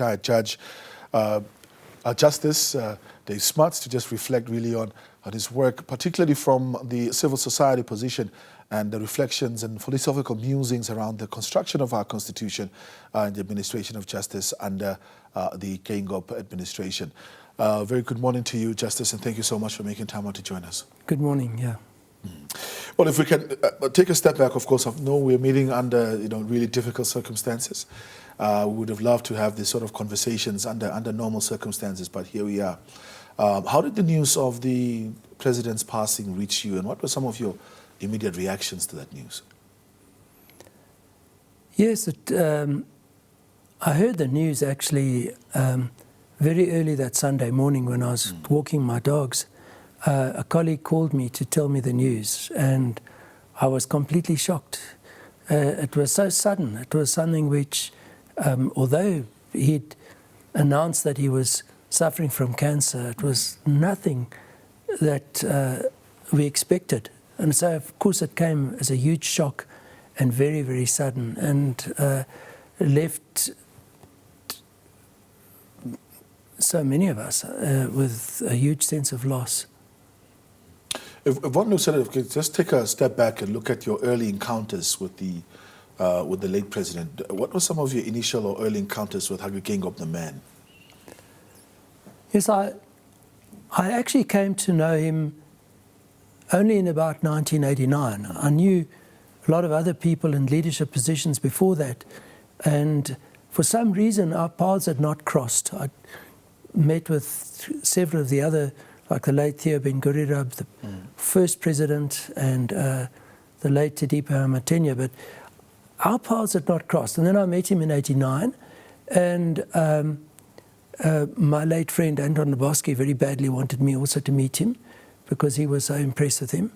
retired judge, Justice Dave Smuts, to just reflect really on his work, particularly from the civil society position and the reflections and philosophical musings around the construction of our Constitution and the administration of justice under the Geingob administration. Very good morning to you, Justice, and thank you so much for making time out to join us. Good morning, yeah. Well, if we can take a step back, of course, I know we're meeting under really difficult circumstances. We would have loved to have these sort of conversations under normal circumstances, but here we are. How did the news of the president's passing reach you, and what were some of your immediate reactions to that news? Yes, I heard the news actually very early that Sunday morning when I was walking my dogs. A colleague called me to tell me the news, and I was completely shocked. It was so sudden. It was something which, although he'd announced that he was suffering from cancer, it was nothing that we expected. And so, of course, it came as a huge shock and very, very sudden, and left so many of us with a huge sense of loss. If one looks at it, just take a step back and look at your early encounters with the late president. What were some of your initial or early encounters with Hage Geingob, the man? Yes, I actually came to know him only in about 1989. I knew a lot of other people in leadership positions before that, and for some reason our paths had not crossed. I met with several of the other, like the late Theo Ben Guriab, the first president, and the late Tedipa Matenya, but our paths had not crossed. And then I met him in '89, and my late friend Anton Naboski very badly wanted me also to meet him because he was so impressed with him.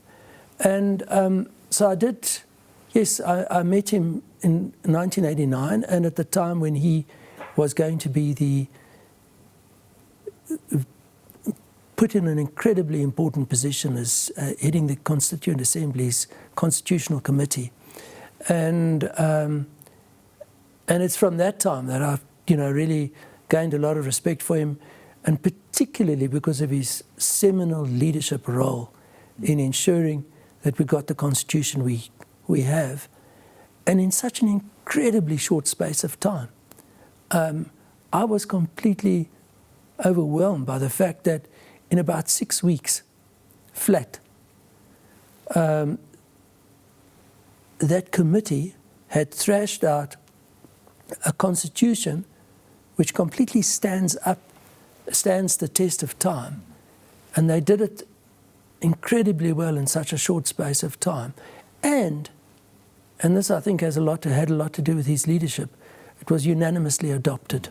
And so I did, yes, I met him in 1989, and at the time when he was going to be put in an incredibly important position as heading the Constituent Assembly's Constitutional Committee. And it's from that time that I've really gained a lot of respect for him, and particularly because of his seminal leadership role in ensuring that we got the Constitution we have, and in such an incredibly short space of time. I was completely overwhelmed by the fact that in about 6 weeks, flat, that committee had thrashed out a constitution which completely stands the test of time. And they did it incredibly well in such a short space of time. And this, I think, had a lot to do with his leadership. It was unanimously adopted.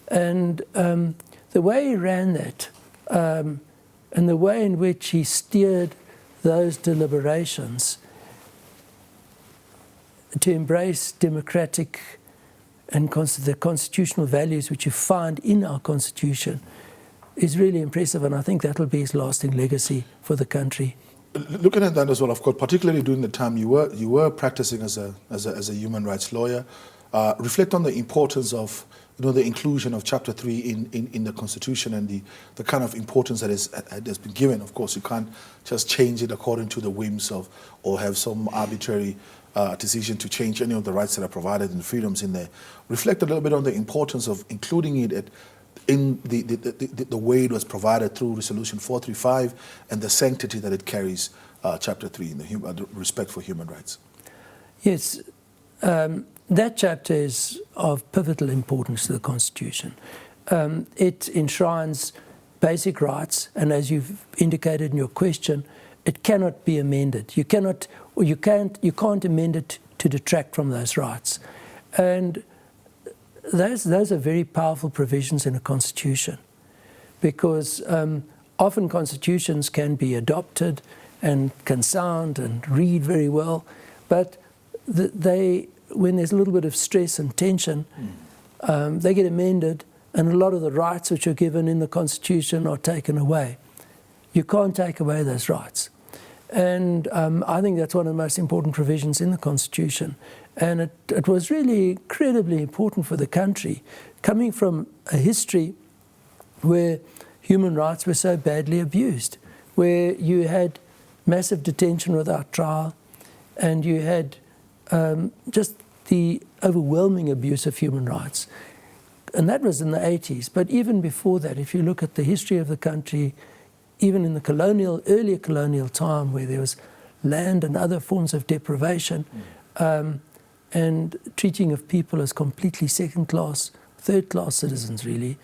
And the way he ran that, and the way in which he steered those deliberations to embrace democratic and the constitutional values which you find in our Constitution is really impressive, and I think that will be his lasting legacy for the country. Looking at that as well, of course, particularly during the time you were practicing as a human rights lawyer, reflect on the importance of the inclusion of Chapter 3 in the Constitution and the kind of importance that has been given. Of course, you can't just change it according to the whims of, or have some arbitrary decision to change any of the rights that are provided and freedoms in there. Reflect a little bit on the importance of including it in the way it was provided through Resolution 435 and the sanctity that it carries, Chapter 3, in the respect for human rights. Yes. That chapter is of pivotal importance to the Constitution. It enshrines basic rights, and as you've indicated in your question, it cannot be amended. You can't amend it to detract from those rights. And those are very powerful provisions in a constitution, because often constitutions can be adopted and can sound and read very well, but when there's a little bit of stress and tension, they get amended, and a lot of the rights which are given in the Constitution are taken away. You can't take away those rights. And I think that's one of the most important provisions in the Constitution. And it was really incredibly important for the country coming from a history where human rights were so badly abused, where you had massive detention without trial, and you had just the overwhelming abuse of human rights. And that was in the 80s. But even before that, if you look at the history of the country, even in the earlier colonial time, where there was land and other forms of deprivation, and treating of people as completely second-class, third-class citizens, really,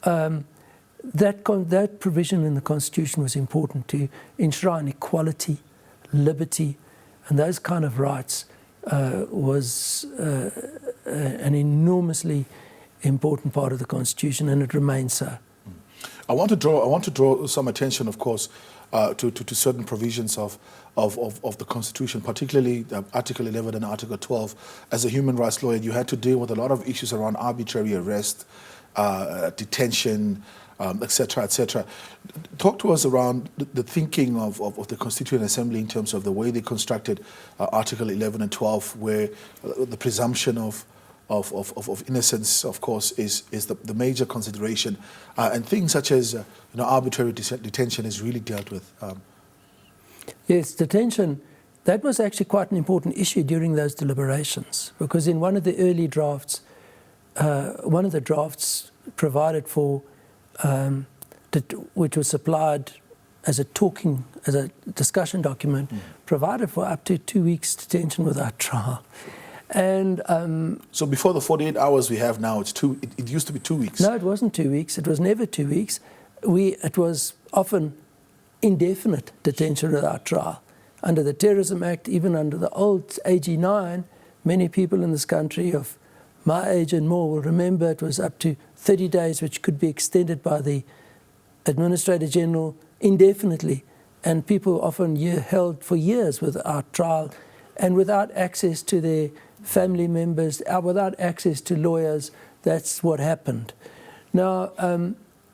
that provision in the Constitution was important to enshrine equality, liberty, and those kind of rights was an enormously important part of the Constitution, and it remains so. I want to draw some attention, of course, to certain provisions of the Constitution, particularly Article 11 and Article 12. As a human rights lawyer, you had to deal with a lot of issues around arbitrary arrest, detention, etc., etc. Talk to us around the thinking of the Constituent Assembly in terms of the way they constructed Article 11 and 12, where the presumption of innocence, of course, is the major consideration, and things such as arbitrary detention is really dealt with. Yes, detention. That was actually quite an important issue during those deliberations, because in one of the early drafts, one of the drafts provided for, which was supplied as a discussion document, provided for up to 2 weeks detention without trial. And so before the 48 hours we have now, it used to be 2 weeks. No, it wasn't 2 weeks. It was never 2 weeks. It was often indefinite detention without trial. Under the Terrorism Act, even under the old AG9, many people in this country of my age and more will remember it was up to 30 days, which could be extended by the Administrator General indefinitely. And people often held for years without trial and without access to their family members, without access to lawyers. That's what happened. Now,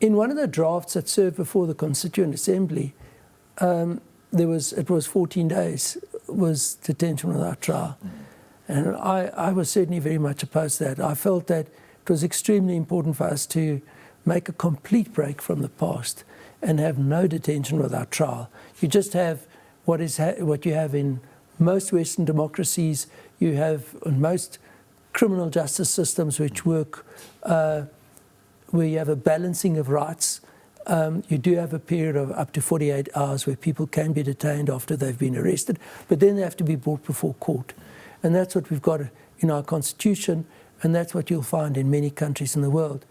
in one of the drafts that served before the Constituent Assembly, it was 14 days was detention without trial. And I was certainly very much opposed to that. I felt that it was extremely important for us to make a complete break from the past and have no detention without trial. You just have what you have in most Western democracies. You have in most criminal justice systems which work where you have a balancing of rights. You do have a period of up to 48 hours where people can be detained after they've been arrested, but then they have to be brought before court. And that's what we've got in our Constitution, and that's what you'll find in many countries in the world.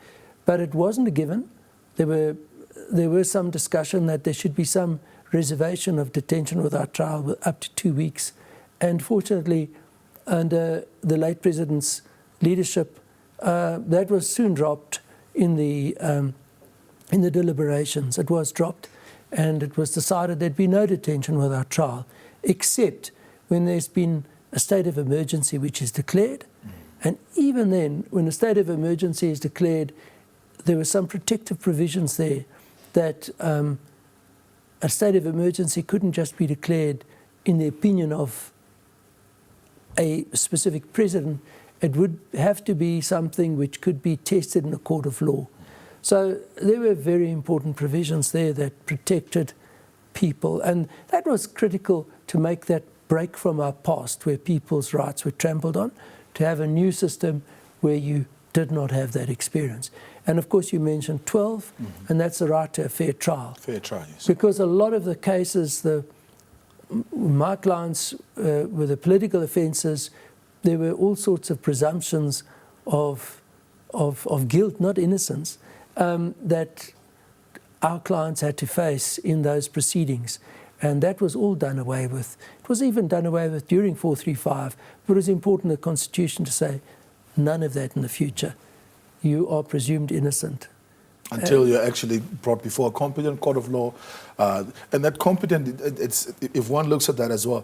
But it wasn't a given. There was some discussion that there should be some reservation of detention without trial with up to 2 weeks. And fortunately, under the late President's leadership, that was soon dropped in the deliberations. It was dropped, and it was decided there'd be no detention without trial, except when there's been a state of emergency which is declared. And even then, when a state of emergency is declared, there were some protective provisions there that a state of emergency couldn't just be declared in the opinion of a specific president. It would have to be something which could be tested in a court of law. So there were very important provisions there that protected people, and that was critical to make that break from our past where people's rights were trampled on, to have a new system where you did not have that experience. And of course you mentioned 12, and that's the right to a fair trial. Fair trial, yes. Because a lot of the cases, my clients with the political offences, there were all sorts of presumptions of guilt, not innocence, that our clients had to face in those proceedings. And that was all done away with. It was even done away with during 435, but it was important in the Constitution to say none of that in the future. You are presumed innocent. Until you're actually brought before a competent court of law. And that competent, if one looks at that as well,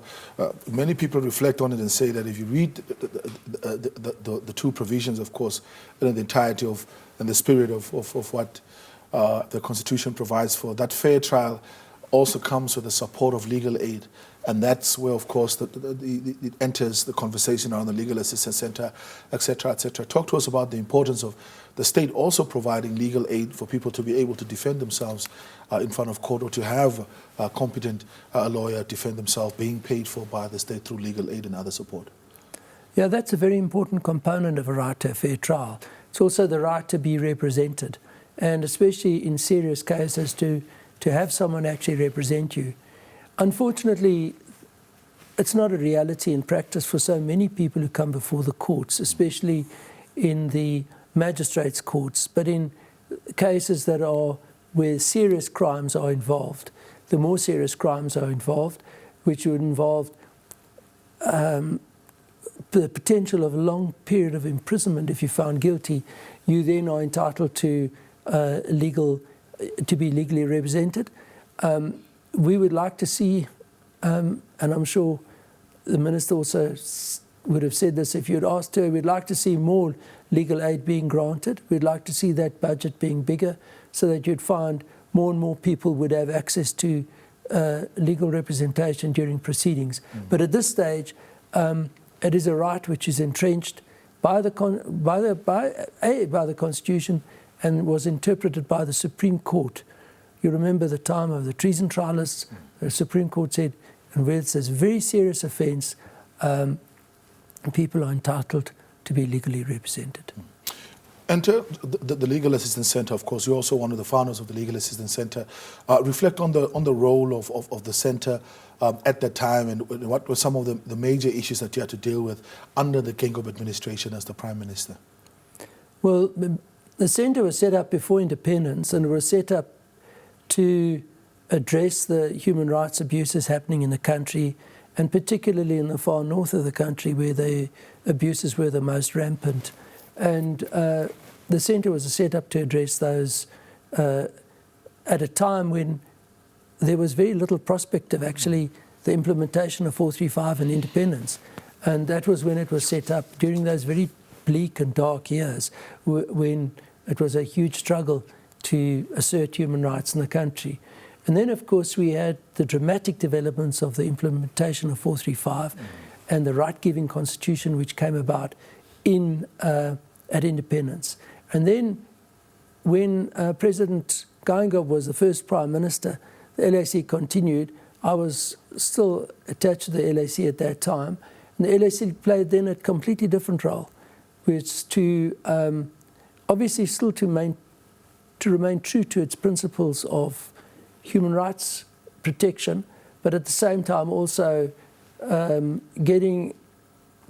many people reflect on it and say that if you read the two provisions, of course, the entirety of and the spirit of what the Constitution provides for, that fair trial also comes with the support of legal aid. And that's where, of course, it enters the conversation around the Legal Assistance Center, et cetera, et cetera. Talk to us about the importance of the state also providing legal aid for people to be able to defend themselves in front of court, or to have a competent lawyer defend themselves, being paid for by the state through legal aid and other support. Yeah, that's a very important component of a right to a fair trial. It's also the right to be represented, and especially in serious cases to have someone actually represent you. Unfortunately, it's not a reality in practice for so many people who come before the courts, especially in the magistrates' courts, but in cases that are where serious crimes are involved. The more serious crimes are involved, which would involve the potential of a long period of imprisonment if you're found guilty, you then are entitled to be legally represented. We would like to see, and I'm sure the Minister also would have said this if you'd asked her, we'd like to see more legal aid being granted. We'd like to see that budget being bigger so that you'd find more and more people would have access to legal representation during proceedings. But at this stage, it is a right which is entrenched by the Constitution and was interpreted by the Supreme Court. You remember the time of the treason trialists, the Supreme Court said, and where it says very serious offence, people are entitled to be legally represented. And the Legal Assistance Center, of course, you're also one of the founders of the Legal Assistance Center. Reflect on the role of the center at that time, and what were some of the major issues that you had to deal with under the Geingob administration as the Prime Minister? Well, the center was set up before independence, and it was set up to address the human rights abuses happening in the country, and particularly in the far north of the country where the abuses were the most rampant. And the centre was set up to address those at a time when there was very little prospect of actually the implementation of 435 and independence. And that was when it was set up, during those very bleak and dark years when it was a huge struggle to assert human rights in the country. And then, of course, we had the dramatic developments of the implementation of 435 and the right-giving constitution which came about at independence. And then when President Geingob was the first Prime Minister, the LAC continued. I was still attached to the LAC at that time. And the LAC played then a completely different role, which to obviously still to remain true to its principles of human rights protection, but at the same time also getting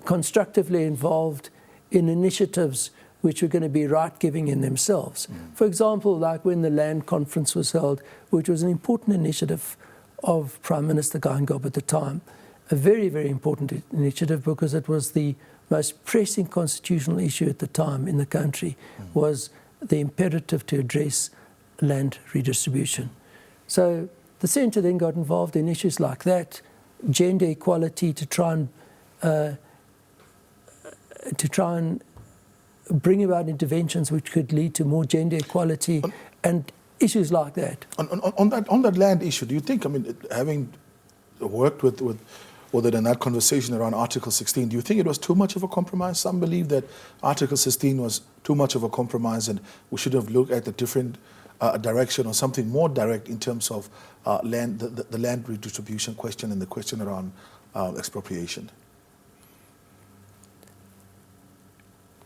constructively involved in initiatives which were going to be right-giving in themselves. For example, like when the land conference was held, which was an important initiative of Prime Minister Geingob at the time, a very, very important initiative because it was the most pressing constitutional issue at the time in the country, was the imperative to address land redistribution. So the centre then got involved in issues like that, gender equality, to try and bring about interventions which could lead to more gender equality and issues like that. On that land issue, do you think, I mean, having worked with it in that conversation around Article 16, do you think it was too much of a compromise? Some believe that Article 16 was too much of a compromise and we should have looked at a different direction or something more direct in terms of land, the land redistribution question and the question around expropriation.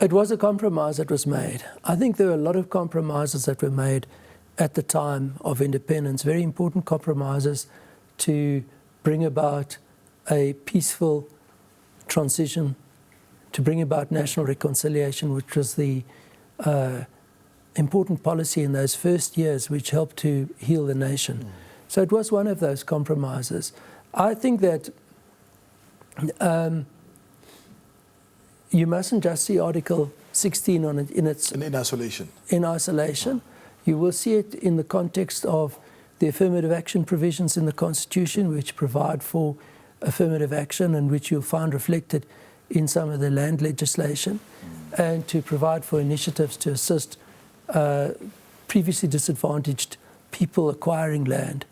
It was a compromise that was made. I think there were a lot of compromises that were made at the time of independence, very important compromises to bring about a peaceful transition, to bring about national reconciliation, which was the important policy in those first years which helped to heal the nation. So it was one of those compromises. I think that you mustn't just see Article 16 in isolation. In isolation. You will see it in the context of the affirmative action provisions in the Constitution, which provide for affirmative action and which you'll find reflected in some of the land legislation, and to provide for initiatives to assist previously disadvantaged people acquiring land.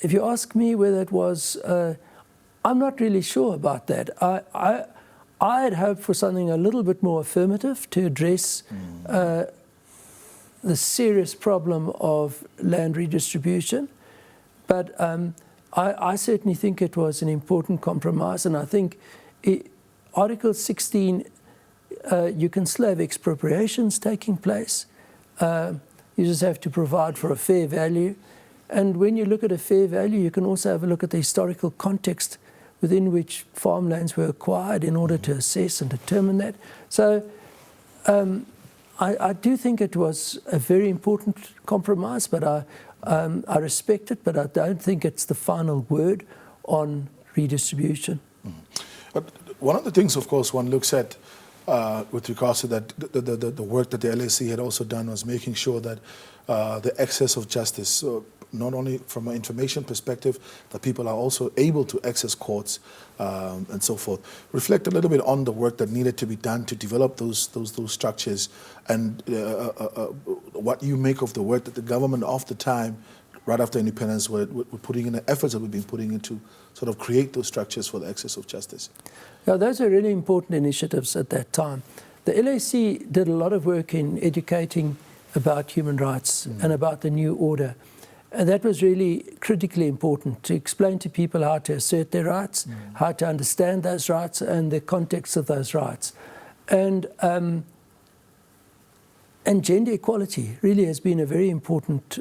If you ask me whether it was, I'm not really sure about that. I had hoped for something a little bit more affirmative to address the serious problem of land redistribution. But I certainly think it was an important compromise, and I think Article 16, you can still have expropriations taking place. You just have to provide for a fair value. And when you look at a fair value, you can also have a look at the historical context within which farmlands were acquired in order to assess and determine that. So I do think it was a very important compromise, but I respect it, but I don't think it's the final word on redistribution. But one of the things, of course, one looks at with regards to that, the work that the LAC had also done was making sure that the access of justice, not only from an information perspective, that people are also able to access courts and so forth. Reflect a little bit on the work that needed to be done to develop those structures, and what you make of the work that the government of the time, right after independence, were putting in, the efforts that we've been putting into sort of create those structures for the access of justice. Yeah, those are really important initiatives at that time. The LAC did a lot of work in educating about human rights and about the new order. And that was really critically important, to explain to people how to assert their rights, how to understand those rights and the context of those rights. And gender equality really has been a very important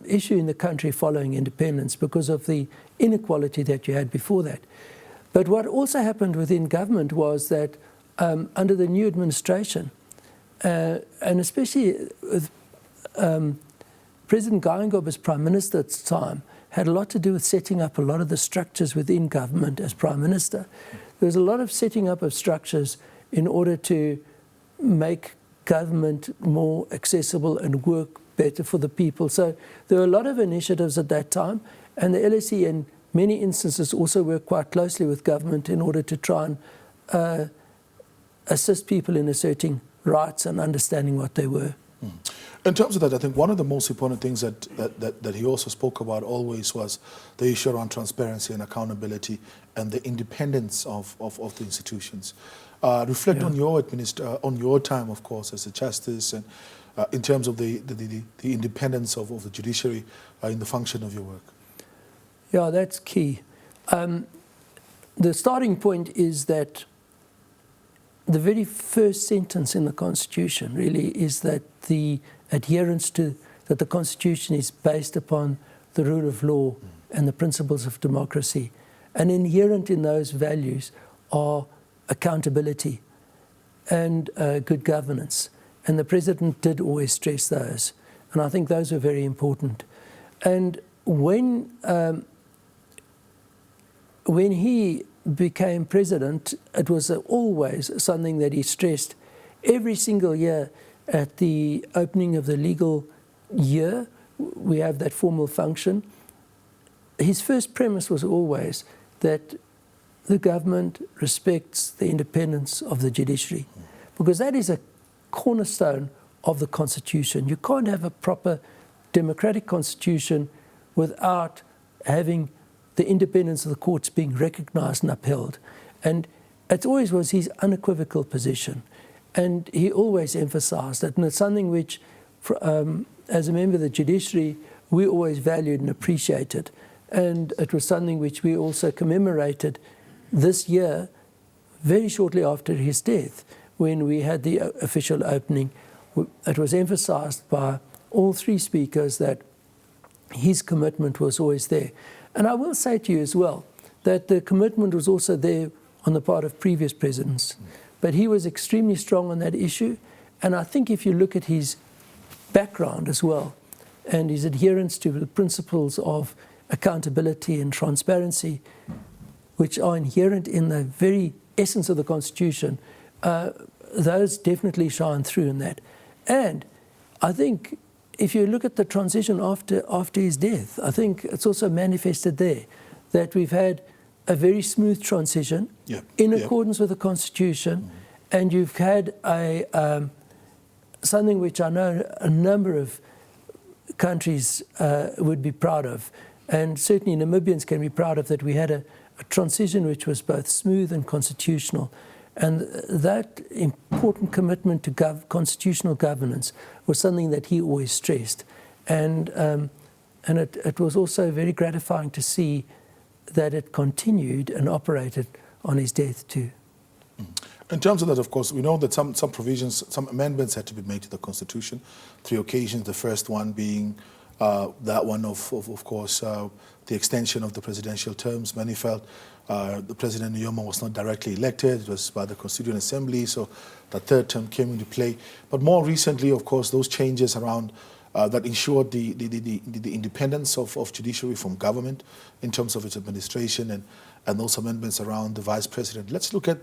issue in the country following independence because of the inequality that you had before that. But what also happened within government was that under the new administration, and especially with President Geingob as Prime Minister at the time, had a lot to do with setting up a lot of the structures within government as Prime Minister. There was a lot of setting up of structures in order to make government more accessible and work better for the people. So there were a lot of initiatives at that time, and the LAC in many instances also worked quite closely with government in order to try and assist people in asserting rights and understanding what they were. In terms of that, I think one of the most important things that he also spoke about always was the issue around transparency and accountability and the independence of the institutions. Reflect on your time, of course, as a justice, and in terms of the independence of the judiciary in the function of your work. Yeah, that's key. The starting point is that the very first sentence in the Constitution really is that the adherence to that the Constitution is based upon the rule of law and the principles of democracy. And inherent in those values are accountability and good governance. And the President did always stress those. And I think those are very important. And when he became President, it was always something that he stressed every single year at the opening of the legal year. We have that formal function. His first premise was always that the government respects the independence of the judiciary, because that is a cornerstone of the Constitution. You can't have a proper democratic constitution without having the independence of the courts being recognized and upheld. And it always was his unequivocal position. And he always emphasized that. And it's something which, as a member of the judiciary, we always valued and appreciated. And it was something which we also commemorated this year, very shortly after his death, when we had the official opening. It was emphasized by all three speakers that his commitment was always there. And I will say to you as well that the commitment was also there on the part of previous presidents. But he was extremely strong on that issue. And I think if you look at his background as well, and his adherence to the principles of accountability and transparency, which are inherent in the very essence of the Constitution, those definitely shine through in that. And I think if you look at the transition after his death, I think it's also manifested there that we've had a very smooth transition in accordance with the Constitution, and you've had something which I know a number of countries would be proud of. And certainly Namibians can be proud of that we had a transition which was both smooth and constitutional. And that important commitment to constitutional governance was something that he always stressed. And it was also very gratifying to see that it continued and operated on his death too. In terms of that, of course, we know that some provisions, some amendments had to be made to the Constitution. 3 occasions, the first one being that one of course, the extension of the presidential terms. Many felt the President Nyoma was not directly elected, it was by the Constituent Assembly, so the third term came into play. But more recently, of course, those changes around that ensured the independence of judiciary from government in terms of its administration, and those amendments around the Vice President. Let's look at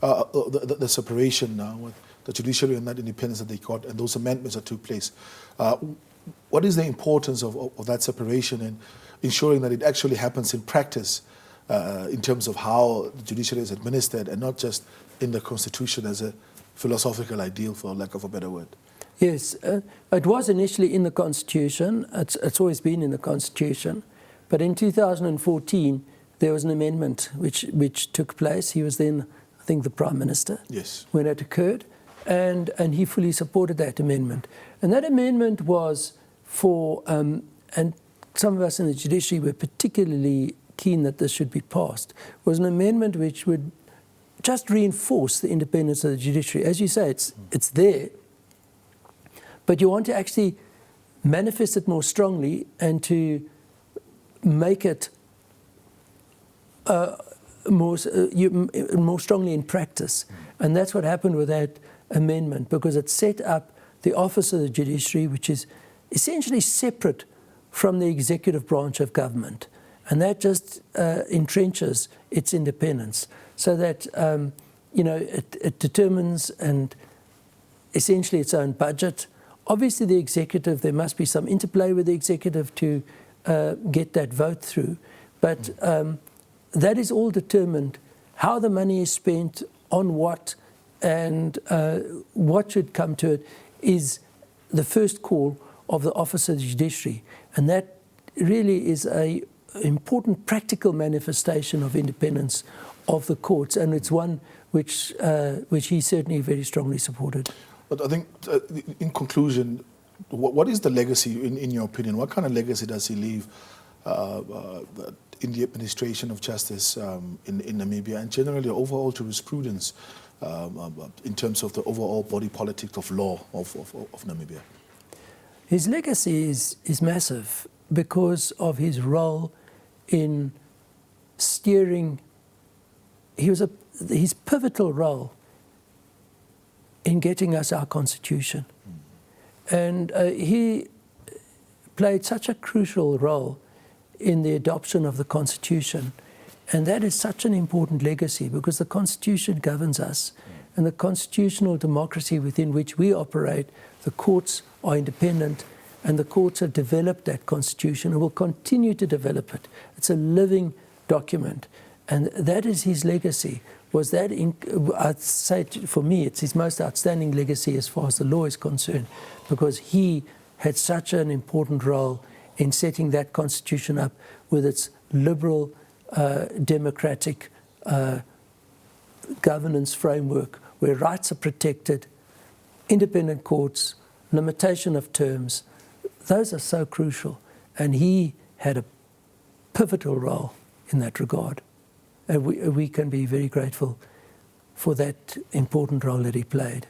the separation now with the judiciary and that independence that they got, and those amendments that took place. What is the importance of that separation and ensuring that it actually happens in practice in terms of how the judiciary is administered and not just in the Constitution as a philosophical ideal, for lack of a better word? Yes, it was initially in the Constitution. It's always been in the Constitution. But in 2014, there was an amendment which took place. He was then, I think, the Prime Minister. Yes. When it occurred. And he fully supported that amendment. And that amendment was for, and some of us in the judiciary were particularly keen that this should be passed, was an amendment which would just reinforce the independence of the judiciary. As you say, it's there, but you want to actually manifest it more strongly and to make it more strongly in practice. And that's what happened with that amendment, because it set up the office of the judiciary, which is essentially separate from the executive branch of government. And that just entrenches its independence, so that it determines and essentially its own budget. Obviously the executive, there must be some interplay with the executive to get that vote through, but that is all determined. How the money is spent, on what, and what should come to it is the first call of the office of the judiciary. And that really is an important practical manifestation of independence of the courts, and it's one which he certainly very strongly supported. But I think, in conclusion, what is the legacy, in your opinion? What kind of legacy does he leave in the administration of justice in Namibia, and generally overall jurisprudence in terms of the overall body politic of law of Namibia? His legacy is massive because of his role in steering. His pivotal role in getting us our constitution. And he played such a crucial role in the adoption of the Constitution. And that is such an important legacy, because the Constitution governs us. And the constitutional democracy within which we operate, the courts are independent, and the courts have developed that Constitution and will continue to develop it. It's a living document. And that is his legacy. Was that, I'd say for me, it's his most outstanding legacy as far as the law is concerned, because he had such an important role in setting that Constitution up with its liberal, democratic governance framework, where rights are protected, independent courts, limitation of terms. Those are so crucial. And he had a pivotal role in that regard. And we can be very grateful for that important role that he played.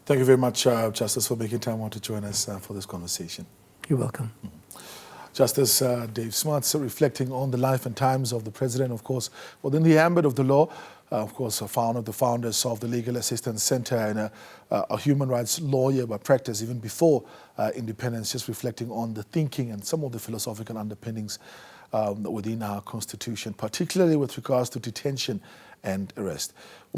Thank you very much, Justice, for making time out to join us for this conversation. You're welcome. Justice Dave Smuts, reflecting on the life and times of the President, of course, within the ambit of the law, of course, the founders of the Legal Assistance Center, and a human rights lawyer by practice even before independence, just reflecting on the thinking and some of the philosophical underpinnings within our Constitution, particularly with regards to detention and arrest.